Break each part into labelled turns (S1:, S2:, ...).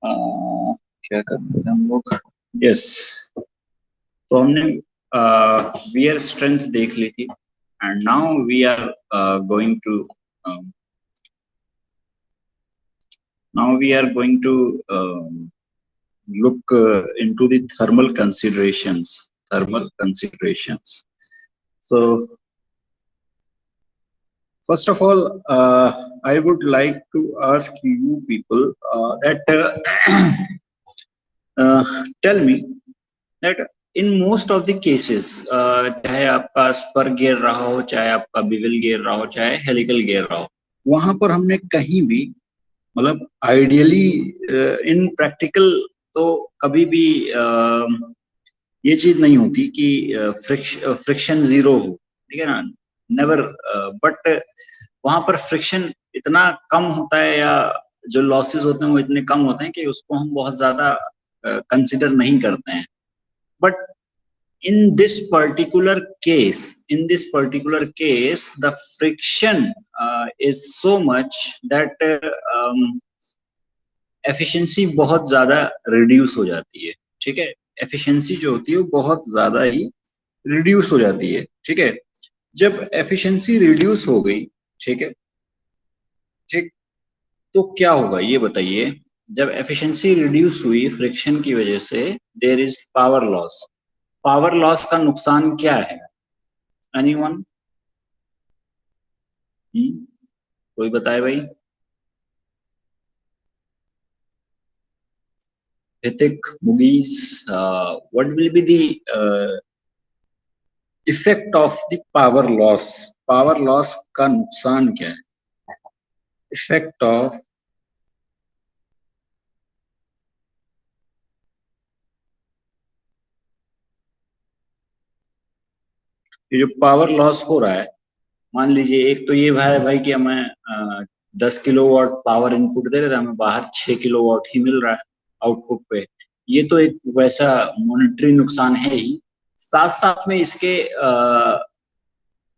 S1: अ, क्या करते थे हम लोग? यस, तो हमने वियर स्ट्रेंथ देख ली थी, and now we are going to now we are going to look into the thermal considerations. So first of all, I would like to ask you people that tell me that in most of the cases, चाहे आपका spur gear रहा हो, चाहे आपका बिवल gear रहा हो, चाहे helical gear रहा हो, वहां पर हमने कहीं भी, मतलब आइडियली इन प्रैक्टिकल तो कभी भी ये चीज नहीं होती कि फ्रिक्शन जीरो हो, ठीक है ना, नेवर। बट वहां पर फ्रिक्शन इतना कम होता है, या जो लॉसेस होते हैं वो इतने कम होते हैं कि उसको हम बहुत ज्यादा कंसिडर नहीं करते हैं। But in this particular case the friction is so much that efficiency बहुत ज्यादा रिड्यूस हो जाती है। ठीक है, एफिशिएंसी जो होती है वो बहुत ज्यादा ही रिड्यूस हो जाती है। ठीक है, जब एफिशिएंसी रिड्यूस हो गई, ठीक है, ठीक, तो क्या होगा ये बताइए। जब एफिशिएंसी रिड्यूस हुई फ्रिक्शन की वजह से, there is power loss. Power loss का नुकसान क्या है? एनीवन? कोई बताए भाई। Hrithik, Mugees, what will be the effect of the power loss? Power loss का नुकसान क्या है? Effect of ये जो पावर लॉस हो रहा है, मान लीजिए एक तो ये है भाई कि हमें 10 किलोवाट पावर इनपुट दे रहे थे, हमें बाहर 6 किलोवाट ही मिल रहा है आउटपुट पे। ये तो एक वैसा मॉनेटरी नुकसान है ही। साथ साथ में इसके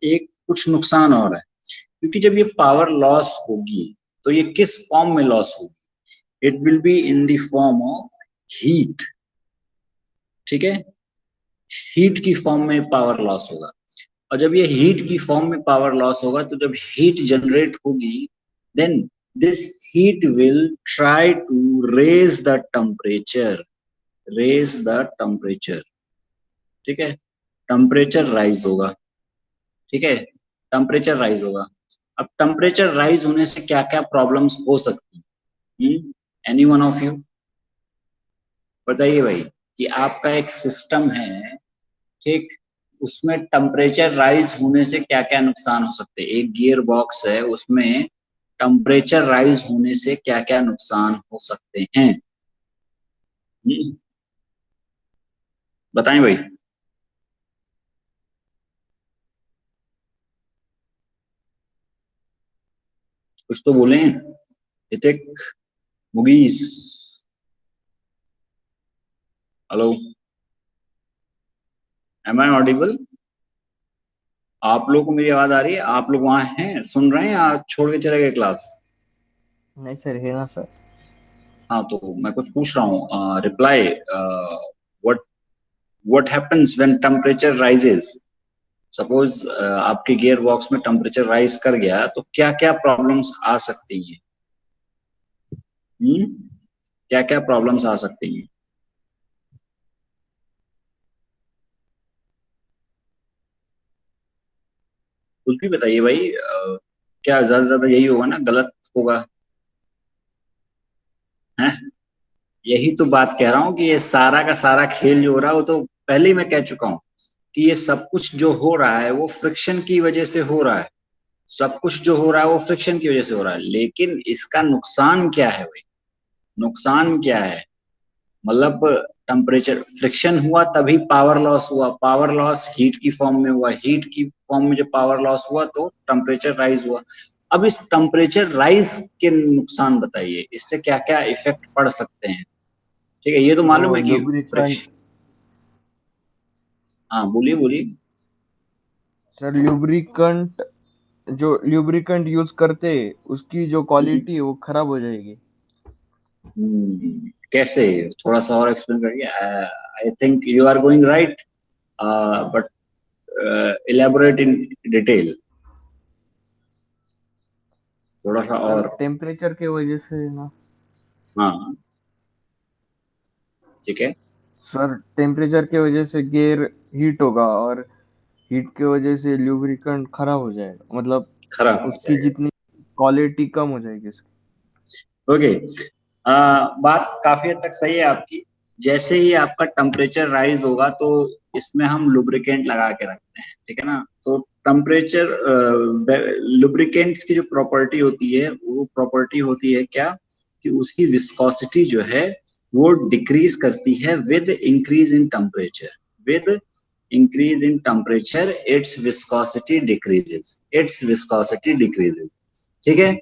S1: एक कुछ नुकसान और है, क्योंकि जब ये पावर लॉस होगी तो ये किस फॉर्म में लॉस होगी? It will be in the form of heat. ठीक है, हीट की फॉर्म में पावर लॉस होगा। और जब ये हीट की फॉर्म में पावर लॉस होगा, तो जब हीट जनरेट होगी, then this heat will try to raise the temperature. ठीक है, टेम्परेचर राइज होगा। ठीक है, टेम्परेचर राइज होगा। अब टेम्परेचर राइज होने से क्या क्या प्रॉब्लम्स हो सकती हैं? एनी वन ऑफ यू बताइए भाई, कि आपका एक सिस्टम है, ठीक, उसमें टेम्परेचर राइज होने से क्या क्या नुकसान हो सकते हैं? एक गियर बॉक्स है, उसमें टेम्परेचर राइज होने से क्या क्या नुकसान हो सकते हैं? बताएं भाई। कुछ तो बोले। Hrithik, Mugis, hello, M I audible? आप लोग को मेरी आवाज आ रही है? आप लोग वहां हैं, सुन रहे हैं, या छोड़ के चले गए क्लास?
S2: नहीं सर, है ना सर।
S1: हाँ, तो मैं कुछ पूछ रहा हूँ, reply. What what happens when temperature rises? Suppose आपके गियर बॉक्स में टेम्परेचर राइज कर गया, तो क्या क्या प्रॉब्लम्स आ सकती हैं? क्या क्या प्रॉब्लम्स आ सकती हैं? कुछ भी बताइए भाई। क्या ज्यादा से ज्यादा यही होगा ना, गलत होगा? है, यही तो बात कह रहा हूँ कि ये सारा का सारा खेल जो हो रहा है, वो तो पहले ही मैं कह चुका हूँ कि ये सब कुछ जो हो रहा है वो फ्रिक्शन की वजह से हो रहा है। सब कुछ जो हो रहा है वो फ्रिक्शन की वजह से हो रहा है, लेकिन इसका नुकसान क्या है भाई? नुकसान क्या है? मतलब टेम्परेचर फ्रिक्शन हुआ तभी पावर लॉस हुआ, पावर लॉस हीट की फॉर्म में हुआ, हीट की फॉर्म में जब पावर लॉस हुआ तो टेम्परेचर राइज हुआ। अब इस टेम्परेचर राइज के नुकसान बताइए, इससे क्या क्या इफेक्ट पड़ सकते हैं? ठीक है, ये तो
S2: वो
S1: मालूम है कि
S2: लुब्रिकेंट।
S1: फ्रिक्शन। हाँ, बोलिए बोलिए।
S2: सर लुब्रिकेंट, जो ल्यूब्रिकेंट यूज करते उसकी जो
S1: हम्म,
S2: क्वालिटी है वो खराब हो जाएगी।
S1: कैसे, थोड़ा सा और एक्सप्लेन करिए। I think you are going right, but elaborate in detail, थोड़ा सा
S2: सर
S1: और।
S2: टेम्परेचर के वजह से ना।
S1: हाँ, ठीक है।
S2: सर टेम्परेचर के वजह से गियर हीट होगा, और हीट की वजह से ल्यूब्रिकेंट खराब हो जाएगा, मतलब
S1: खराब हो
S2: उसकी
S1: जाएगा।
S2: जितनी क्वालिटी कम हो जाएगी उसकी।
S1: ओके, बात काफी हद तक सही है आपकी। जैसे ही आपका टेम्परेचर राइज होगा तो इसमें हम लुब्रिकेंट लगा के रखते हैं, ठीक है ना। तो टेम्परेचर लुब्रिकेंट्स की जो प्रॉपर्टी होती है, वो प्रॉपर्टी होती है क्या, कि उसकी विस्कोसिटी जो है वो डिक्रीज करती है with increase in temperature. With increase in temperature it's viscosity decreases, it's viscosity decreases, ठीक है।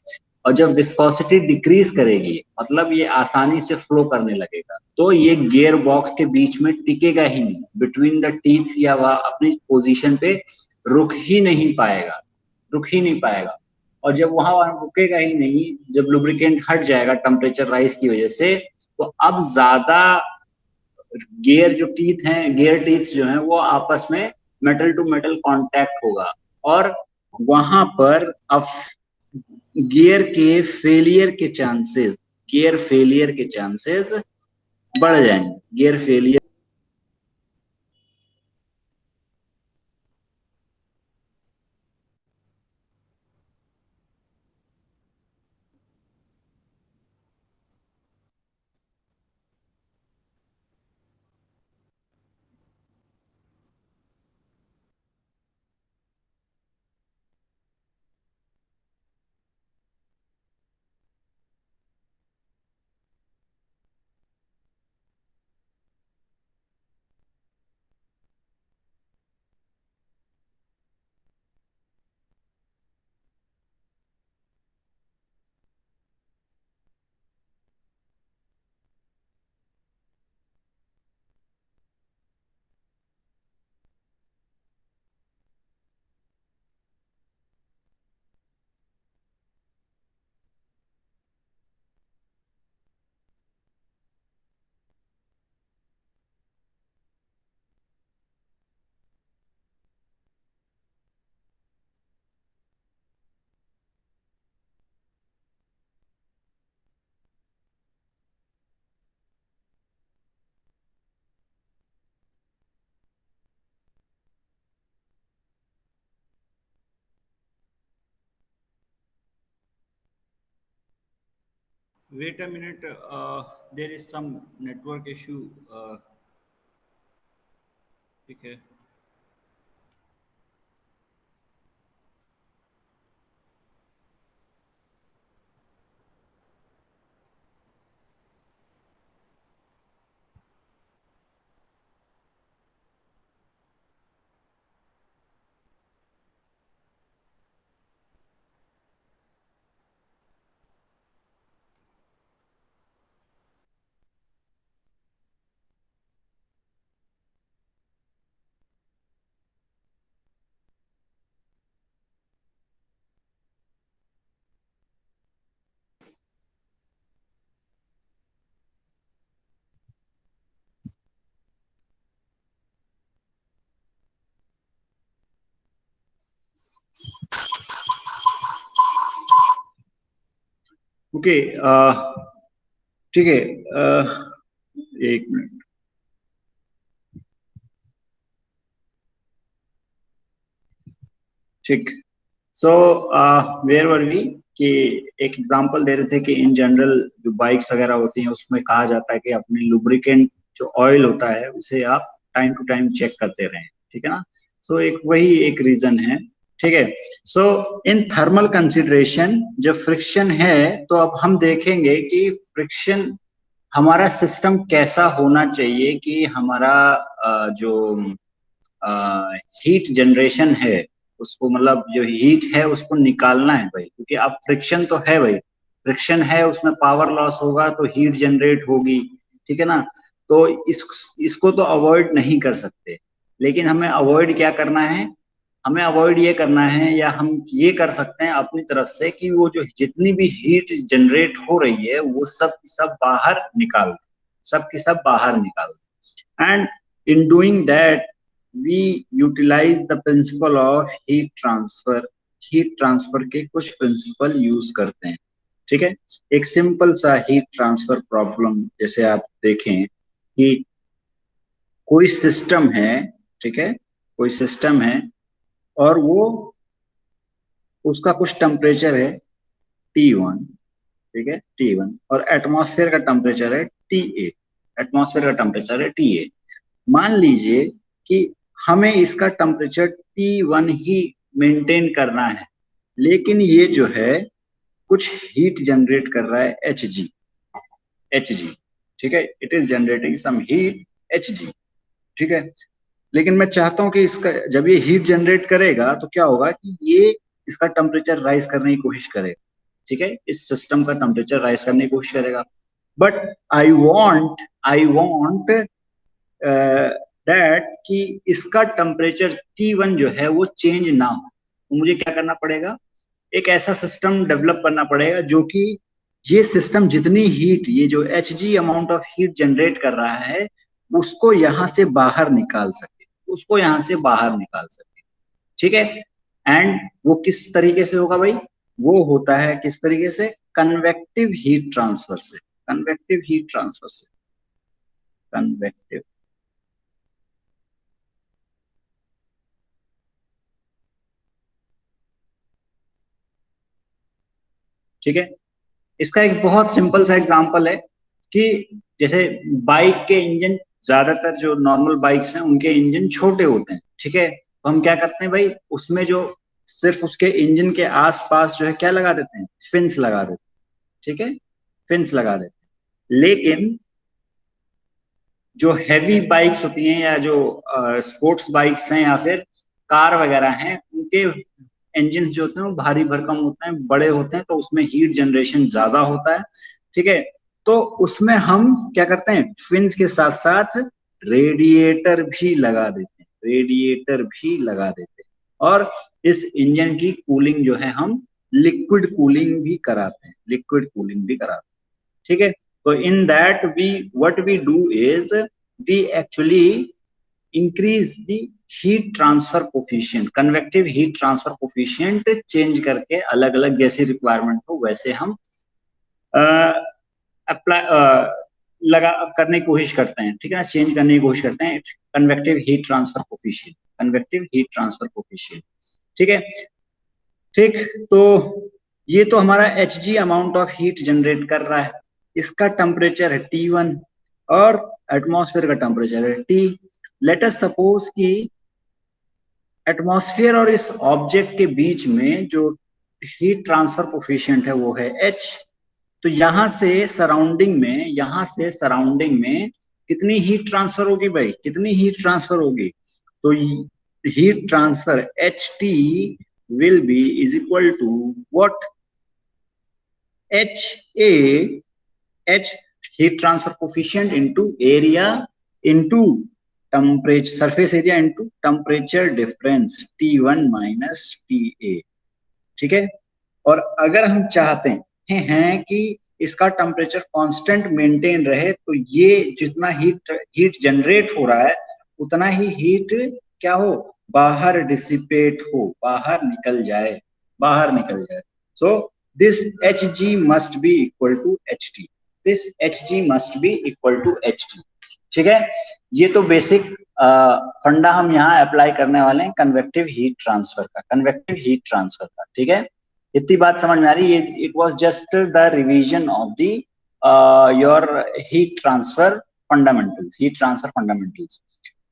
S1: और जब विस्कोसिटी डिक्रीज करेगी, मतलब ये आसानी से फ्लो करने लगेगा, तो ये गियर बॉक्स के बीच में टिकेगा ही नहीं, बिटवीन द टीथ, या वह अपनी पोजीशन पे रुक ही नहीं पाएगा, रुक ही नहीं पाएगा। और जब वहां रुकेगा ही नहीं, जब लुब्रिकेंट हट जाएगा टेम्परेचर राइज की वजह से, तो अब ज्यादा गियर जो टीथ हैं, गियर टीथ जो हैं, वो आपस में मेटल टू मेटल कांटेक्ट होगा, और वहां पर अब गियर के फेलियर के चांसेस, गियर फेलियर के चांसेस बढ़ जाएंगे, gear failure. Wait a minute, there is some network issue, ठीक है। ओके, ठीक है, एक मिनट, ठीक। सो वेयर वर वी, कि एक एग्जांपल दे रहे थे कि इन जनरल जो बाइक्स वगैरह होती हैं उसमें कहा जाता है कि अपने लुब्रिकेंट जो ऑयल होता है उसे आप टाइम टू टाइम चेक करते रहें, ठीक है ना। सो एक वही एक रीजन है, ठीक है। सो इन थर्मल कंसिडरेशन जब फ्रिक्शन है, तो अब हम देखेंगे कि फ्रिक्शन, हमारा सिस्टम कैसा होना चाहिए कि हमारा जो हीट जनरेशन है, उसको मतलब जो हीट है उसको निकालना है भाई, क्योंकि अब फ्रिक्शन तो है भाई, फ्रिक्शन है, उसमें पावर लॉस होगा तो हीट जनरेट होगी, ठीक है ना। तो इसको तो अवॉइड नहीं कर सकते, लेकिन हमें अवॉइड क्या करना है, हमें अवॉइड ये करना है, या हम ये कर सकते हैं अपनी तरफ से कि वो जो जितनी भी हीट जनरेट हो रही है वो सब की सब बाहर निकाल दें, सब की सब बाहर निकाल दें। And in doing that we utilise the principle of heat transfer. Heat transfer के कुछ प्रिंसिपल यूज करते हैं, ठीक है। एक सिंपल सा हीट ट्रांसफर प्रॉब्लम जैसे आप देखें कि कोई सिस्टम है, ठीक है, कोई सिस्टम है और वो उसका कुछ टेम्परेचर है T1, ठीक है, T1, और एटमॉस्फेयर का टेम्परेचर है TA। एटमॉस्फेयर का टेम्परेचर है TA। मान लीजिए कि हमें इसका टेम्परेचर T1 ही मेंटेन करना है, लेकिन ये जो है कुछ हीट जनरेट कर रहा है Hg, ठीक है, it is generating some heat Hg, ठीक है। लेकिन मैं चाहता हूं कि इसका जब ये हीट जनरेट करेगा तो क्या होगा कि ये इसका टेम्परेचर राइज करने की कोशिश करेगा, ठीक है, इस सिस्टम का टेम्परेचर राइज करने की कोशिश करेगा। बट आई वॉन्ट दैट कि इसका टेम्परेचर T1 जो है वो चेंज ना हो। तो मुझे क्या करना पड़ेगा, एक ऐसा सिस्टम डेवलप करना पड़ेगा जो कि ये सिस्टम जितनी हीट, ये जो Hg amount of heat generate कर रहा है उसको यहां से बाहर निकाल सके, उसको यहां से बाहर निकाल सके, ठीक है। एंड वो किस तरीके से होगा भाई, वो होता है किस तरीके से, कन्वेक्टिव हीट ट्रांसफर से, कन्वेक्टिव हीट ट्रांसफर से, कन्वेक्टिव, ठीक है। इसका एक बहुत सिंपल सा एग्जांपल है कि जैसे बाइक के इंजन, ज्यादातर जो नॉर्मल बाइक्स हैं उनके इंजन छोटे होते हैं, ठीक है, तो हम क्या करते हैं भाई, उसमें जो सिर्फ उसके इंजन के आसपास जो है क्या लगा देते हैं, फिन्स लगा देते हैं, ठीक है, फिन्स लगा देते हैं। लेकिन जो हैवी बाइक्स होती हैं या जो स्पोर्ट्स बाइक्स हैं या फिर कार वगैरह हैं, उनके इंजन जो होते हैं वो भारी भरकम होते हैं, बड़े होते हैं, तो उसमें हीट जनरेशन ज्यादा होता है, ठीक है। तो उसमें हम क्या करते हैं, फिन्स के साथ साथ रेडिएटर भी लगा देते हैं, रेडिएटर भी लगा देते हैं, और इस इंजन की कूलिंग जो है हम लिक्विड कूलिंग भी कराते हैं, लिक्विड कूलिंग भी कराते हैं, ठीक है। तो in that we what we do is we actually increase the heat transfer coefficient, convective heat transfer coefficient change करके अलग अलग जैसी रिक्वायरमेंट हो वैसे हम अप्लाई लगा करने की कोशिश करते हैं, ठीक है, चेंज करने की कोशिश करते हैं convective heat transfer coefficient, convective heat transfer coefficient, ठीक है। ठीक, तो ये तो हमारा Hg amount of heat generate कर रहा है, इसका टेम्परेचर है T1 और एटमॉस्फेयर का टेम्परेचर है T। लेट अस सपोज कि एटमॉस्फेयर और इस ऑब्जेक्ट के बीच में जो हीट ट्रांसफर कोफिशिएंट है वो है H। तो यहां से सराउंडिंग में, यहां से सराउंडिंग में कितनी हीट ट्रांसफर होगी भाई, कितनी हीट ट्रांसफर होगी, तो heat transfer HT will be is equal to what, HA, H heat transfer coefficient into area into temperature, surface area into temperature difference T1 minus TA, ठीक है। और अगर हम चाहते हैं कि इसका टेम्परेचर कांस्टेंट मेंटेन रहे, तो ये जितना हीट जनरेट हो रहा है उतना ही हीट क्या हो, बाहर डिसिपेट हो, बाहर निकल जाए, बाहर निकल जाए। So this Hg must be equal to Ht, this Hg must be equal to Ht, ठीक है। ये तो बेसिक फंडा हम यहाँ अप्लाई करने वाले हैं कन्वेक्टिव हीट ट्रांसफर का, कन्वेक्टिव हीट ट्रांसफर का, ठीक है। इतनी बात समझ में आ रही है, it was just the revision of the your heat transfer fundamentals, heat transfer fundamentals.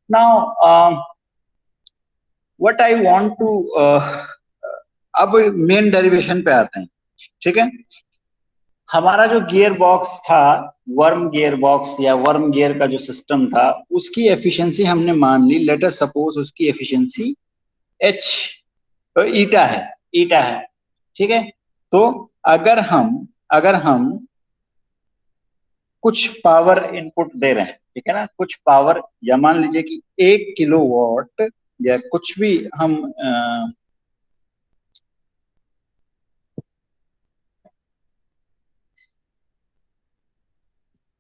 S1: Now what I want to, अब मेन डेरिवेशन पे आते हैं, ठीक है। हमारा जो गियर बॉक्स था, वर्म गियर बॉक्स या वर्म गियर का जो सिस्टम था, उसकी एफिशिएंसी हमने मान ली, लेट अस सपोज उसकी एफिशिएंसी H ईटा है, ईटा है, ठीक है। तो अगर हम कुछ पावर इनपुट दे रहे हैं, ठीक है ना, कुछ पावर, या मान लीजिए कि 1 किलोवाट या कुछ भी हम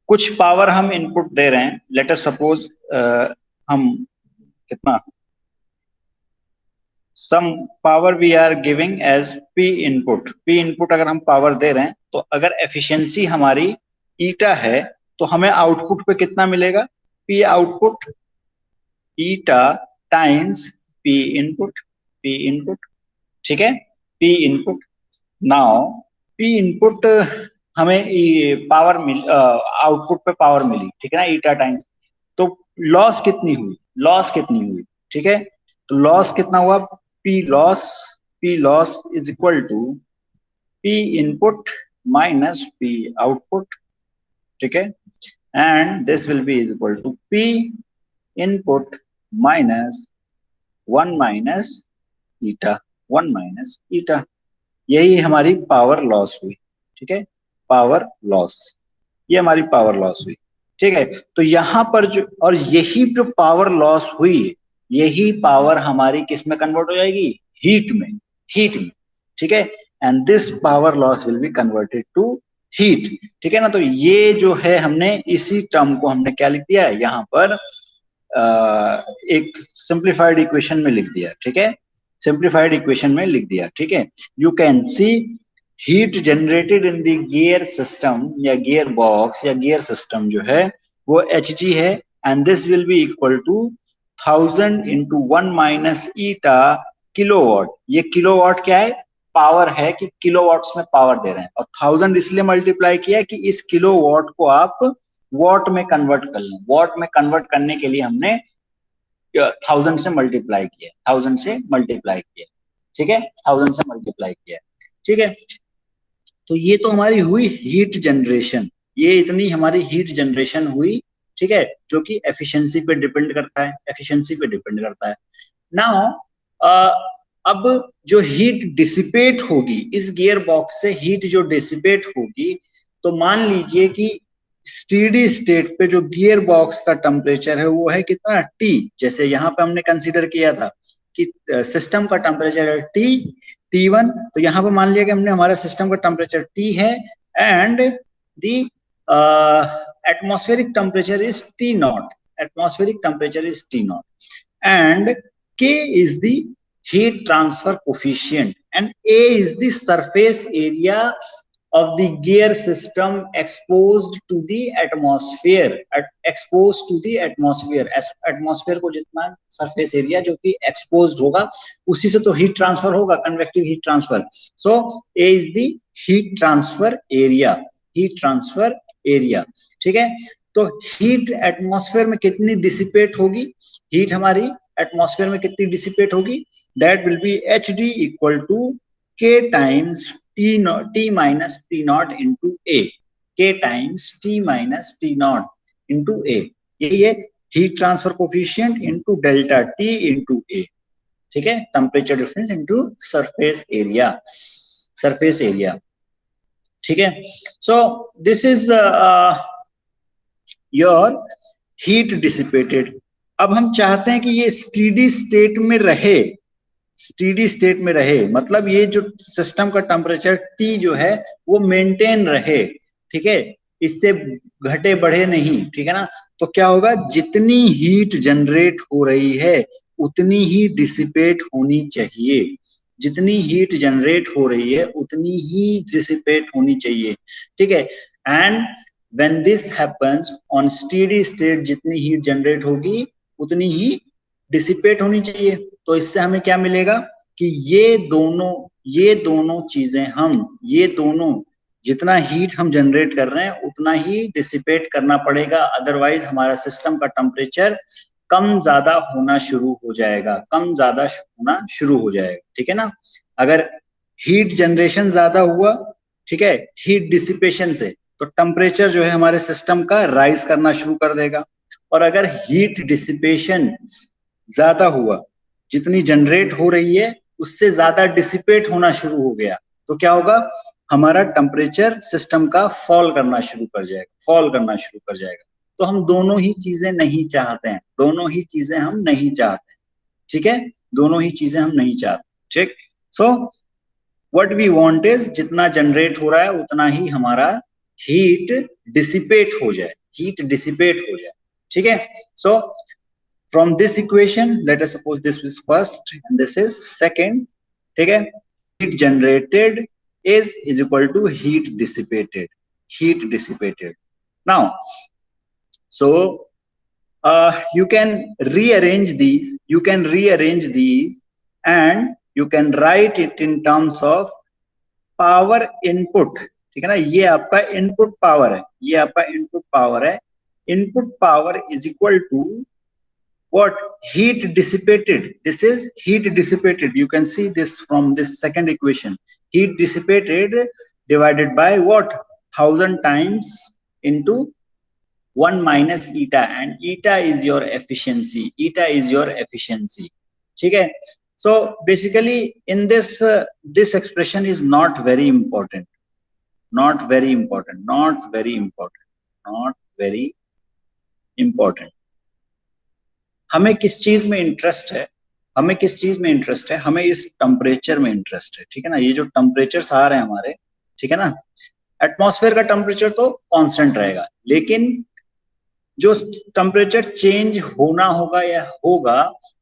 S1: कुछ पावर हम इनपुट दे रहे हैं, लेट अस सपोज हम कितना some power we are giving as P input अगर हम पावर दे रहे हैं, तो अगर एफिशिएंसी हमारी ईटा है तो हमें आउटपुट पे कितना मिलेगा, P output eta times P input, ठीक है, P input. Now P input हमें पावर मिल आउटपुट पे पावर मिली, ठीक है ना, ईटा टाइम्स, तो लॉस कितनी हुई, लॉस कितनी हुई, ठीक है, तो लॉस कितना हुआ, P loss is equal to P input minus P output, ठीक है, and this will be is equal to P input minus one minus eta, one minus eta, यही हमारी पावर लॉस हुई, ठीक है, पावर लॉस, ये हमारी पावर लॉस हुई, ठीक है। तो यहां पर जो, और यही जो पावर लॉस हुई, यही पावर हमारी किस में कन्वर्ट हो जाएगी, हीट में, हीट में, ठीक है, and this power loss will be converted to heat, ठीक है ना। तो ये जो है हमने इसी टर्म को हमने क्या लिख दिया है यहाँ पर, एक सिंप्लीफाइड इक्वेशन में लिख दिया, ठीक है, सिंप्लीफाइड इक्वेशन में लिख दिया, ठीक है। You can see heat generated in the gear system या गियर बॉक्स या गियर सिस्टम जो है वो Hg है, and this will be equal to 1000 into one minus eta kilowatt. ये किलोवाट क्या है, पावर है कि किलोवाट्स में पावर दे रहे हैं, और 1000 इसलिए मल्टीप्लाई किया कि इस किलोवाट को आप वॉट में कन्वर्ट कर लें, वॉट में कन्वर्ट करने के लिए हमने 1000 से मल्टीप्लाई किया, 1000 से मल्टीप्लाई किया, ठीक है, 1000 से मल्टीप्लाई किया, ठीक है। तो ये तो हमारी हुई हीट जनरेशन, ये इतनी हमारी हीट जनरेशन हुई, ठीक है, जो कि एफिशिएंसी पे डिपेंड करता है, एफिशिएंसी पे डिपेंड करता है। नाउ अब जो हीट डिसिपेट होगी इस गियर बॉक्स से, हीट जो डिसिपेट होगी, तो मान लीजिए कि स्टीडी स्टेट पे जो गियर बॉक्स का टेम्परेचर है वो है कितना, टी, जैसे यहाँ पे हमने कंसीडर किया था कि सिस्टम का टेम्परेचर है T1, तो यहाँ पे मान लिया कि हमने हमारा सिस्टम का टेम्परेचर T है, and the atmospheric temperature is T0, atmospheric temperature is T0, and K is the heat transfer coefficient and A is the surface area of the gear system exposed to the atmosphere, exposed to the atmosphere, atmosphere को जितना surface area जो कि exposed होगा उसी से तो heat transfer होगा, convective heat transfer, so A is the heat transfer area, heat transfer area, ठीक है। तो हीट एटमॉस्फेयर में कितनी डिसिपेट होगी, हीट हमारी एटमॉस्फेयर में कितनी डिसिपेट होगी, that will be H D equal to K times T minus T naught into A, K times T minus T naught into A, ये heat transfer coefficient into delta T into A, ठीक है, temperature difference into surface area, surface area, ठीक है। So this is your heat dissipated. अब हम चाहते हैं कि ये स्टीडी स्टेट में रहे, स्टीडी स्टेट में रहे, मतलब ये जो सिस्टम का टेम्परेचर T जो है वो मेंटेन रहे, ठीक है, इससे घटे बढ़े नहीं, ठीक है ना। तो क्या होगा, जितनी हीट जनरेट हो रही है उतनी ही डिसिपेट होनी चाहिए, जितनी हीट जनरेट हो रही है उतनी ही डिसिपेट होनी चाहिए, ठीक है। And when this happens on steady state, जितनी हीट जनरेट होगी उतनी ही डिसिपेट होनी चाहिए। तो इससे हमें क्या मिलेगा कि ये दोनों चीजें हम, ये दोनों जितना हीट हम जनरेट कर रहे हैं उतना ही डिसिपेट करना पड़ेगा, अदरवाइज हमारा सिस्टम का टेम्परेचर कम ज्यादा होना शुरू हो जाएगा, कम ज्यादा होना शुरू हो जाएगा, ठीक है ना। अगर हीट जनरेशन ज्यादा हुआ, ठीक है, हीट डिसिपेशन से, तो टेम्परेचर जो है हमारे सिस्टम का राइज करना शुरू कर देगा, और अगर हीट डिसिपेशन ज्यादा हुआ, जितनी जनरेट हो रही है उससे ज्यादा डिसिपेट होना शुरू हो गया, तो क्या होगा, हमारा टेम्परेचर सिस्टम का फॉल करना शुरू कर जाएगा, फॉल करना शुरू कर जाएगा। तो हम दोनों ही चीजें नहीं चाहते हैं, दोनों ही चीजें हम नहीं चाहते हैं, ठीक है, दोनों ही चीजें हम नहीं चाहते, ठीक। So what we want is जितना जनरेट हो रहा है उतना ही हमारा हीट डिसिपेट हो जाए, हीट डिसिपेट हो जाए, ठीक है। सो from this equation, let us suppose this is first and this is second, ठीक है, heat generated is equal to heat dissipated, heat dissipated. Now so you can rearrange these, you can rearrange these and you can write it in terms of power input, ठीक है ना, ये आपका input power है, ये आपका input power है, input power is equal to what heat dissipated, this is heat dissipated, you can see this from this second equation, heat dissipated divided by what, 1000 times into 1 minus eta, and eta is your efficiency, eta is your efficiency, ठीक है। So basically in this this expression is not very important, not very important, not very important, not very important. हमें किस चीज में interest है, हमें किस चीज में इंटरेस्ट है, हमें इस टेम्परेचर में इंटरेस्ट है, ठीक है ना। ये जो टेम्परेचर आ रहे हैं हमारे, ठीक है ना, एटमॉस्फेयर का टेम्परेचर तो कांस्टेंट रहेगा, लेकिन जो टेम्परेचर चेंज होना होगा या होगा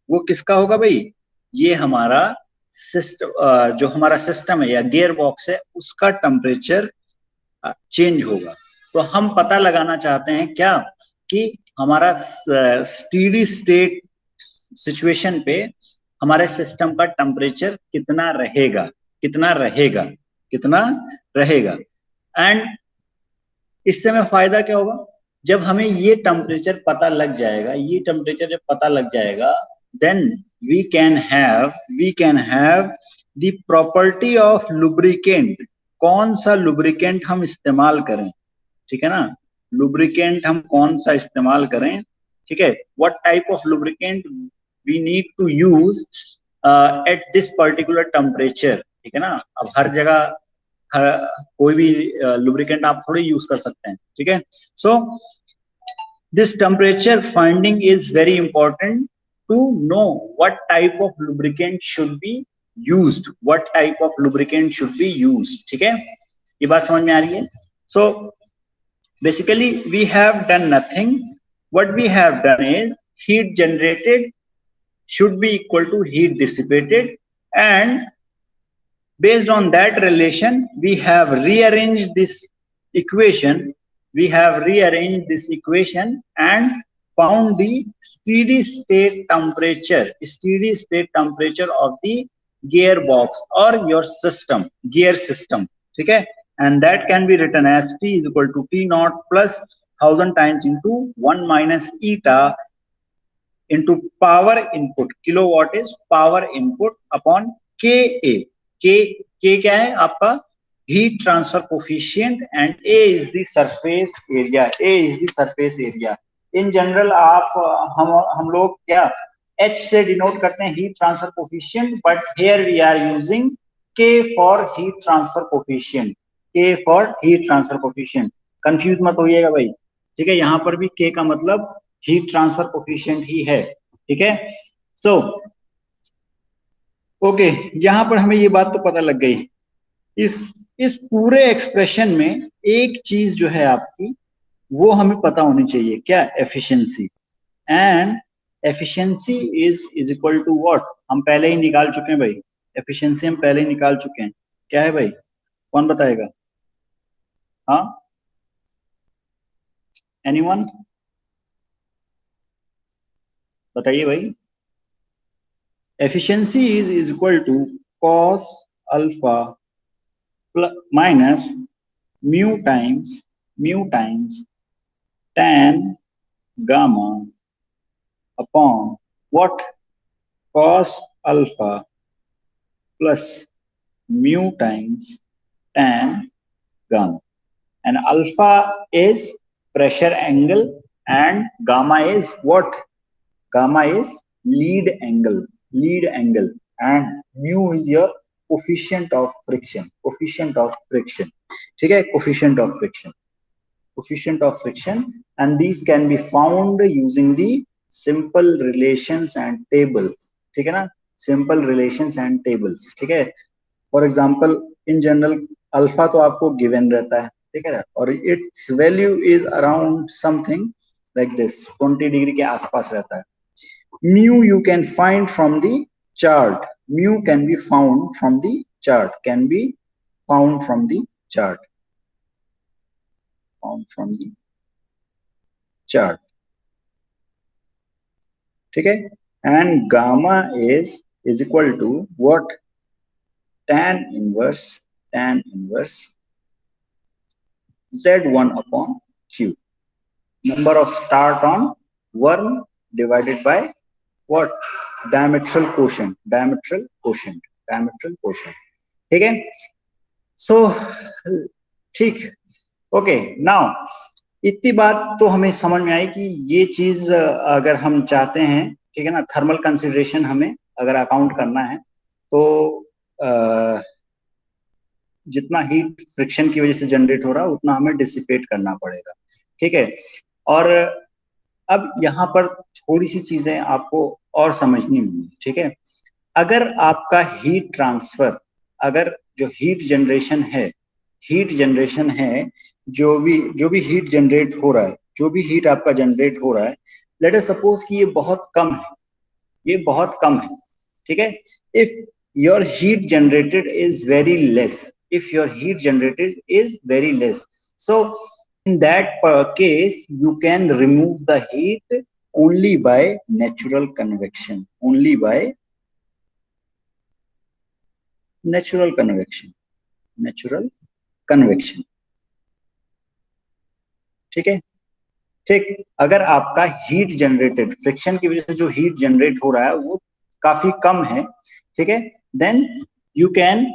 S1: वो किसका होगा भाई, ये हमारा सिस्टम, जो हमारा सिस्टम है या गियर बॉक्स है उसका टेम्परेचर चेंज होगा। तो हम पता लगाना चाहते हैं क्या कि हमारा स्टीडी स्टेट सिचुएशन पे हमारे सिस्टम का टेम्परेचर कितना रहेगा, कितना रहेगा, कितना रहेगा। एंड इससे हमें फायदा क्या होगा, जब हमें ये टेम्परेचर पता लग जाएगा, ये टेम्परेचर जब पता लग जाएगा, then we can have the property of lubricant, कौन सा लुब्रिकेंट हम इस्तेमाल करें, ठीक है ना, लुब्रिकेंट हम कौन सा इस्तेमाल करें, ठीक है, what type of lubricant we need to use at this particular temperature, ठीक है ना। अब हर जगह कोई भी लुब्रिकेंट आप थोड़ी यूज कर सकते हैं, ठीक है। So this temperature finding is very important to know what type of lubricant should be used, what type of lubricant should be used, ठीक है, ये बात समझ में आ रही है। सो basically we have done nothing, what we have done is heat generated should be equal to heat dissipated, and based on that relation we have rearranged this equation, we have rearranged this equation and found the steady state temperature of the gearbox or your system, gear system, ठीक है, and that can be written as T is equal to T naught plus 1000 times into 1 minus eta into power input, kilowatt is power input upon Ka, K क्या है आपका heat transfer coefficient and A is the surface area, A is the surface area. In general आप हम लोग क्या H से denote करते हैं heat transfer coefficient, but here we are using K for heat transfer coefficient, K for heat transfer coefficient, confuse मत होइएगा भाई, ठीक है, यहाँ पर भी K का मतलब हीट ट्रांसफर कोफिशिएंट ही है, ठीक है। सो ओके, यहाँ पर हमें ये बात तो पता लग गई। इस पूरे एक्सप्रेशन में एक चीज जो है आपकी वो हमें पता होनी चाहिए, क्या, efficiency, and efficiency is equal to what, हम पहले ही निकाल चुके हैं भाई, एफिशिएंसी हम पहले ही निकाल चुके हैं, क्या है भाई, कौन बताएगा, हाँ, एनीवन बताइए भाई। Efficiency is equal to cos alpha minus mu times tan gamma upon what, cos alpha plus mu times tan gamma, and alpha is pressure angle and gamma is what, gamma is lead angle, and mu is your coefficient of friction, ठीक है, coefficient of friction, and these can be found using the simple relations and tables, ठीक है ना, simple relations and tables, ठीक है। For example in general alpha तो आपको given रहता है, ठीक है, और its value is around something like this, 20 degree के आसपास रहता है। Mu you can find from the chart, mu can be found from the chart, can be found from the chart, found from the chart, ठीक है। And gamma is equal to what, tan inverse z1 upon q, number of start on worm divided by what, diametral quotient, ठीक है। सो ठीक, okay, now इतनी बात तो हमें समझ में आई कि ये चीज अगर हम चाहते हैं, ठीक है ना, थर्मल कंसिडरेशन हमें अगर अकाउंट करना है तो जितना हीट फ्रिक्शन की वजह से जनरेट हो रहा है उतना हमें डिसिपेट करना पड़ेगा, ठीक है। और अब यहाँ पर थोड़ी सी चीजें आपको और समझनी होंगी, ठीक है। अगर आपका हीट ट्रांसफर, अगर जो हीट जनरेशन है, जो भी हीट जनरेट हो रहा है, जो भी हीट आपका जनरेट हो रहा है, लेट अस सपोज कि ये बहुत कम है, ये बहुत कम है, ठीक है। If your heat generated is very less, if your heat generated is very less, so in that case you can remove the heat only by natural convection, only by natural convection, ठीक है। ठीक, अगर आपका heat generated, friction की वजह से जो heat generate हो रहा है वो काफी कम है, ठीक है, then you can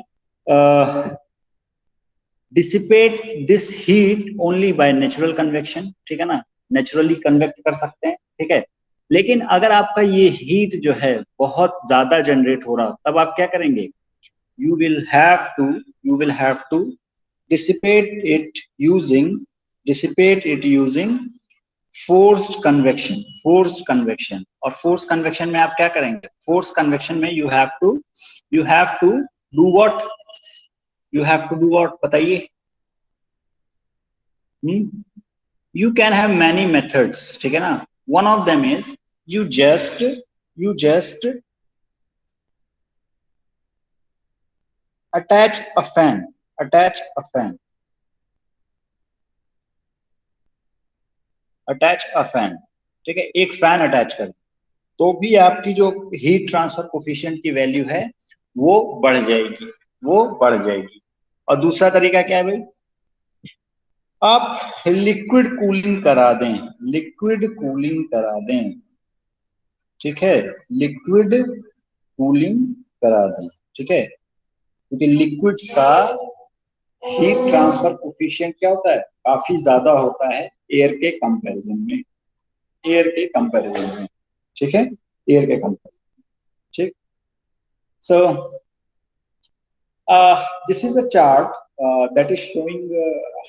S1: dissipate this heat only by natural convection, ठीक है ना, नेचुरली कन्वेक्ट कर सकते हैं, ठीक है। लेकिन अगर आपका ये हीट जो है बहुत ज्यादा जनरेट हो रहा, तब आप क्या करेंगे, you will have to dissipate it using forced convection, और forced convection में आप क्या करेंगे, forced convection में you have to do what, बताइए। you can have many methods, ठीक है ना। one of them is you just attach a fan, ठीक है, एक फैन अटैच कर, तो भी आपकी जो हीट ट्रांसफर कोफिशिएंट की वैल्यू है वो बढ़ जाएगी, और दूसरा तरीका क्या है भाई, आप लिक्विड कूलिंग करा दें, ठीक है, लिक्विड कूलिंग करा दें, ठीक है, क्योंकि लिक्विड्स का हीट ट्रांसफर कोफिशिएंट क्या होता है, काफी ज्यादा होता है एयर के कंपैरिजन में, ठीक है, एयर के कंपैरिजन, ठीक। सो this is a chart that is showing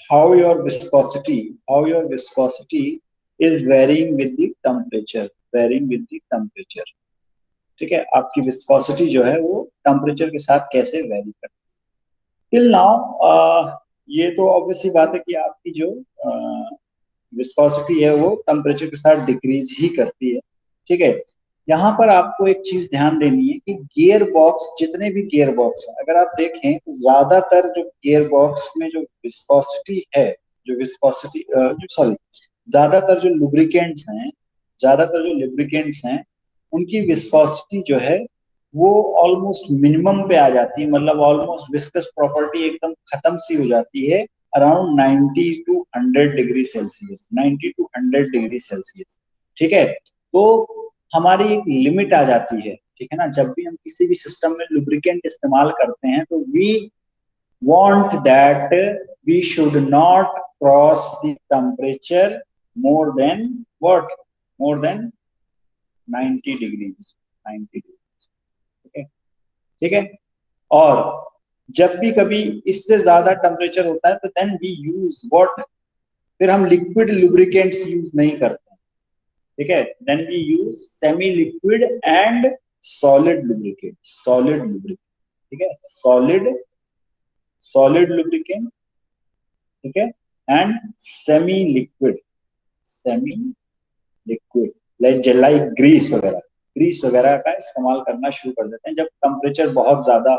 S1: how your viscosity is varying with the temperature, ठीक है, आपकी विस्कोसिटी जो है वो टेम्परेचर के साथ कैसे वेरी करती है। टिल नाउ ये तो ऑब्वियसली बात है कि आपकी जो विस्कोसिटी है वो टेम्परेचर के साथ डिक्रीज ही करती है, ठीक है। यहाँ पर आपको एक चीज ध्यान देनी है कि गियर बॉक्स, जितने भी गियर बॉक्स है, अगर आप देखें तो ज्यादातर जो गियर बॉक्स में जो विस्कोसिटी है, ज्यादातर जो लुब्रिकेंट्स हैं उनकी विस्कोसिटी जो है वो ऑलमोस्ट मिनिमम पे आ जाती है, मतलब ऑलमोस्ट विस्कस प्रॉपर्टी एकदम खत्म सी हो जाती है अराउंड 90 to 100 डिग्री सेल्सियस, ठीक है। तो हमारी एक लिमिट आ जाती है, ठीक है ना, जब भी हम किसी भी सिस्टम में लुब्रिकेंट इस्तेमाल करते हैं तो we want that we should not cross the temperature more than 90 degrees, ठीक है। और जब भी कभी इससे ज्यादा टेम्परेचर होता है तो देन वी यूज व्हाट, फिर हम लिक्विड लुब्रिकेंट्स यूज नहीं करते, ठीक है, then we use semi liquid and solid lubricant, solid lubricant, ठीक है, सॉलिड, सॉलिड लुब्रिकेंट, ठीक है, and semi liquid, semi liquid, like grease वगैरह, ग्रीस वगैरह का इस्तेमाल करना शुरू कर देते हैं जब टेम्परेचर बहुत ज्यादा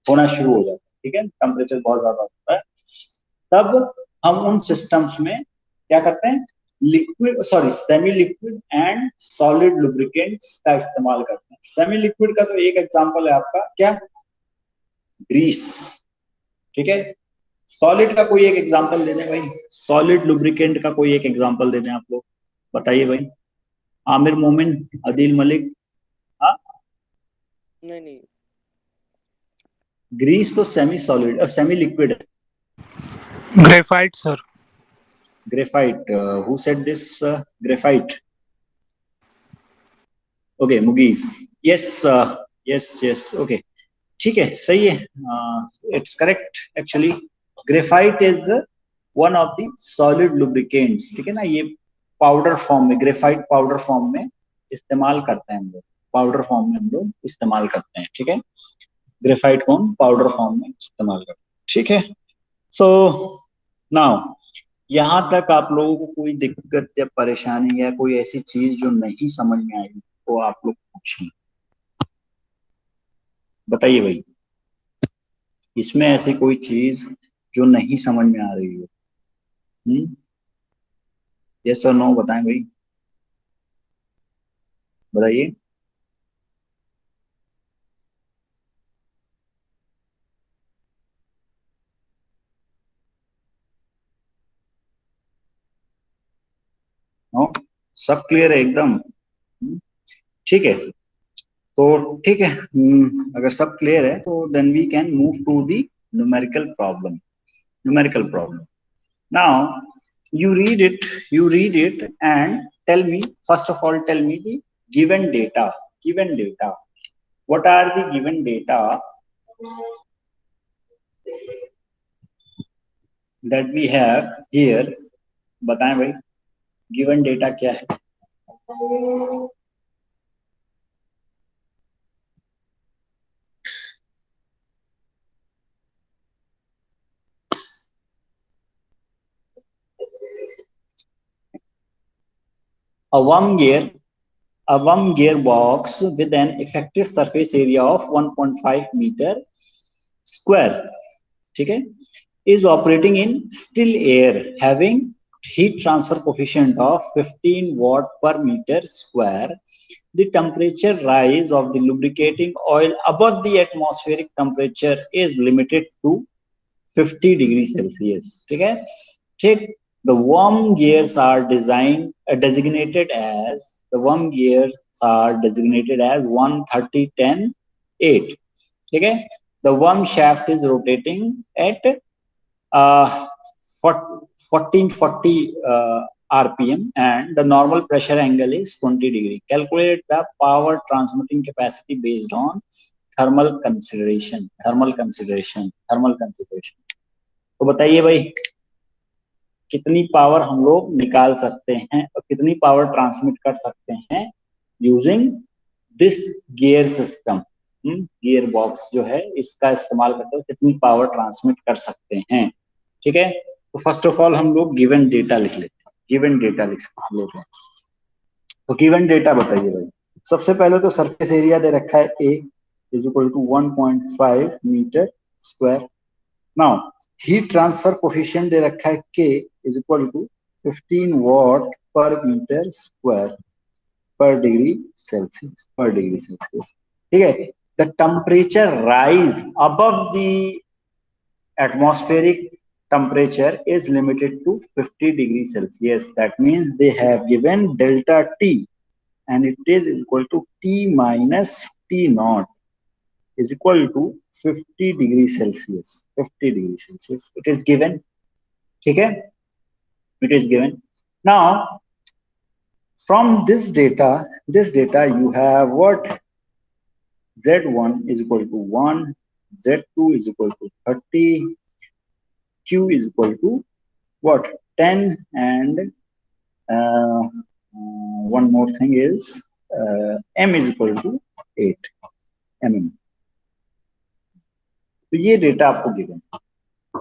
S1: होना शुरू हो जाता है, ठीक है, टेम्परेचर बहुत ज्यादा होता है, तब हम उन सिस्टम्स में क्या करते हैं, liquid, sorry, semi liquid and solid lubricants का इस्तेमाल करते हैं। सेमी लिक्विड का तो एक एग्जांपल है आपका क्या, ग्रीस, ठीक है। सॉलिड का कोई एक एग्जांपल दे दें भाई, सॉलिड लुब्रिकेंट का कोई एक एग्जांपल दे दें आप लोग, बताइए भाई। आमिर मोमिन, अदील मलिक। हाँ,
S3: नहीं,
S1: ग्रीस तो सेमी सॉलिड और सेमी लिक्विड है।
S4: Graphite sir.
S1: Graphite, who said this, graphite, okay, मुगीज, यस, यस यस, ओके, ठीक है, सही है, it's correct actually. Graphite is one of the solid lubricants, ठीक है ना, ये पाउडर फॉर्म में, ग्रेफाइट पाउडर फॉर्म में इस्तेमाल करते हैं हम लोग, पाउडर फॉर्म में हम लोग इस्तेमाल करते हैं, ठीक है, ग्रेफाइट को हम पाउडर फॉर्म में इस्तेमाल करते हैं, ठीक है। सो नाउ यहाँ तक आप लोगों को कोई दिक्कत या परेशानी या कोई ऐसी चीज जो नहीं समझ में आई तो आप लोग पूछिए, बताइए भाई, इसमें ऐसी कोई चीज जो नहीं समझ में आ रही है, यस और नो बताएं भाई, बताइए। नो, सब क्लियर है एकदम, ठीक है, तो ठीक है, अगर सब क्लियर है तो then we can move to the numerical problem, numerical problem. Now you read it and tell me, first of all tell me the given data, given data, what are the given data that we have here, बताएं भाई, given data क्या है। a worm gear box with an effective surface area of 1.5 meter square, ठीक है, is operating in still air having heat transfer coefficient of 15 watt per meter square. The temperature rise of the lubricating oil above the atmospheric temperature is limited to 50 degrees Celsius, ठीक है, ठीक। The worm gears are designated as, the worm gears are designated as 130 10 8, ठीक है। The worm shaft is rotating at 1440 RPM and the normal pressure angle is 20 degree. Calculate the power transmitting capacity based on thermal consideration, thermal consideration, thermal consideration. तो बताइए भाई, कितनी power हम लोग निकाल सकते हैं और कितनी पावर ट्रांसमिट कर सकते हैं using this gear system, gear box जो है इसका इस्तेमाल करते हुए कितनी पावर ट्रांसमिट कर सकते हैं, ठीक है। तो फर्स्ट ऑफ ऑल हम लोग गिवन डेटा लिख लेते हैं, गिवन डेटा लिख लेते हैं। तो गिवन डेटा बताइए भाई, सबसे पहले तो सरफेस एरिया दे रखा है A is equal to 1.5 metre square. Now heat transfer coefficient दे रखा है K is equal to 15 watt per metre square per degree Celsius, per degree Celsius, ठीक है। The temperature rise above the atmospheric temperature is limited to 50 degrees Celsius. That means they have given delta T and it is equal to T minus T naught is equal to 50 degrees Celsius, 50 degrees Celsius. It is given, okay? It is given. Now, from this data you have what? Z1 is equal to 1, Z2 is equal to 30, Q is equal to what? 10 and one more thing is M is equal to mm। तो ये data आपको given.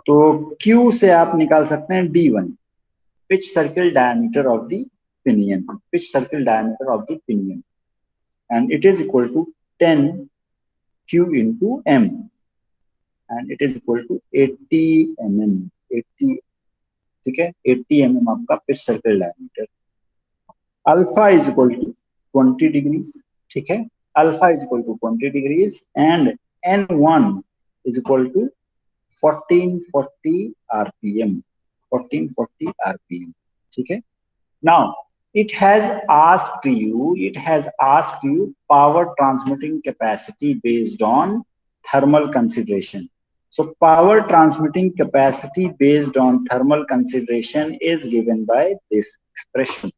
S1: तो Q से आप निकाल सकते हैं D1, pitch circle diameter of the pinion, pitch circle diameter of the pinion, and it is equal to 10 Q into M, and it is equal to 80 mm, 80, ठीक है, 80 mm आपका pitch circle diameter. Alpha is equal to 20 degrees, ठीक है, alpha is equal to 20 degrees, and N1 is equal to 1440 RPM, 1440 RPM, ठीक है। Now it has asked you power transmitting capacity based on thermal consideration. So power transmitting capacity based on thermal consideration is given by this expression,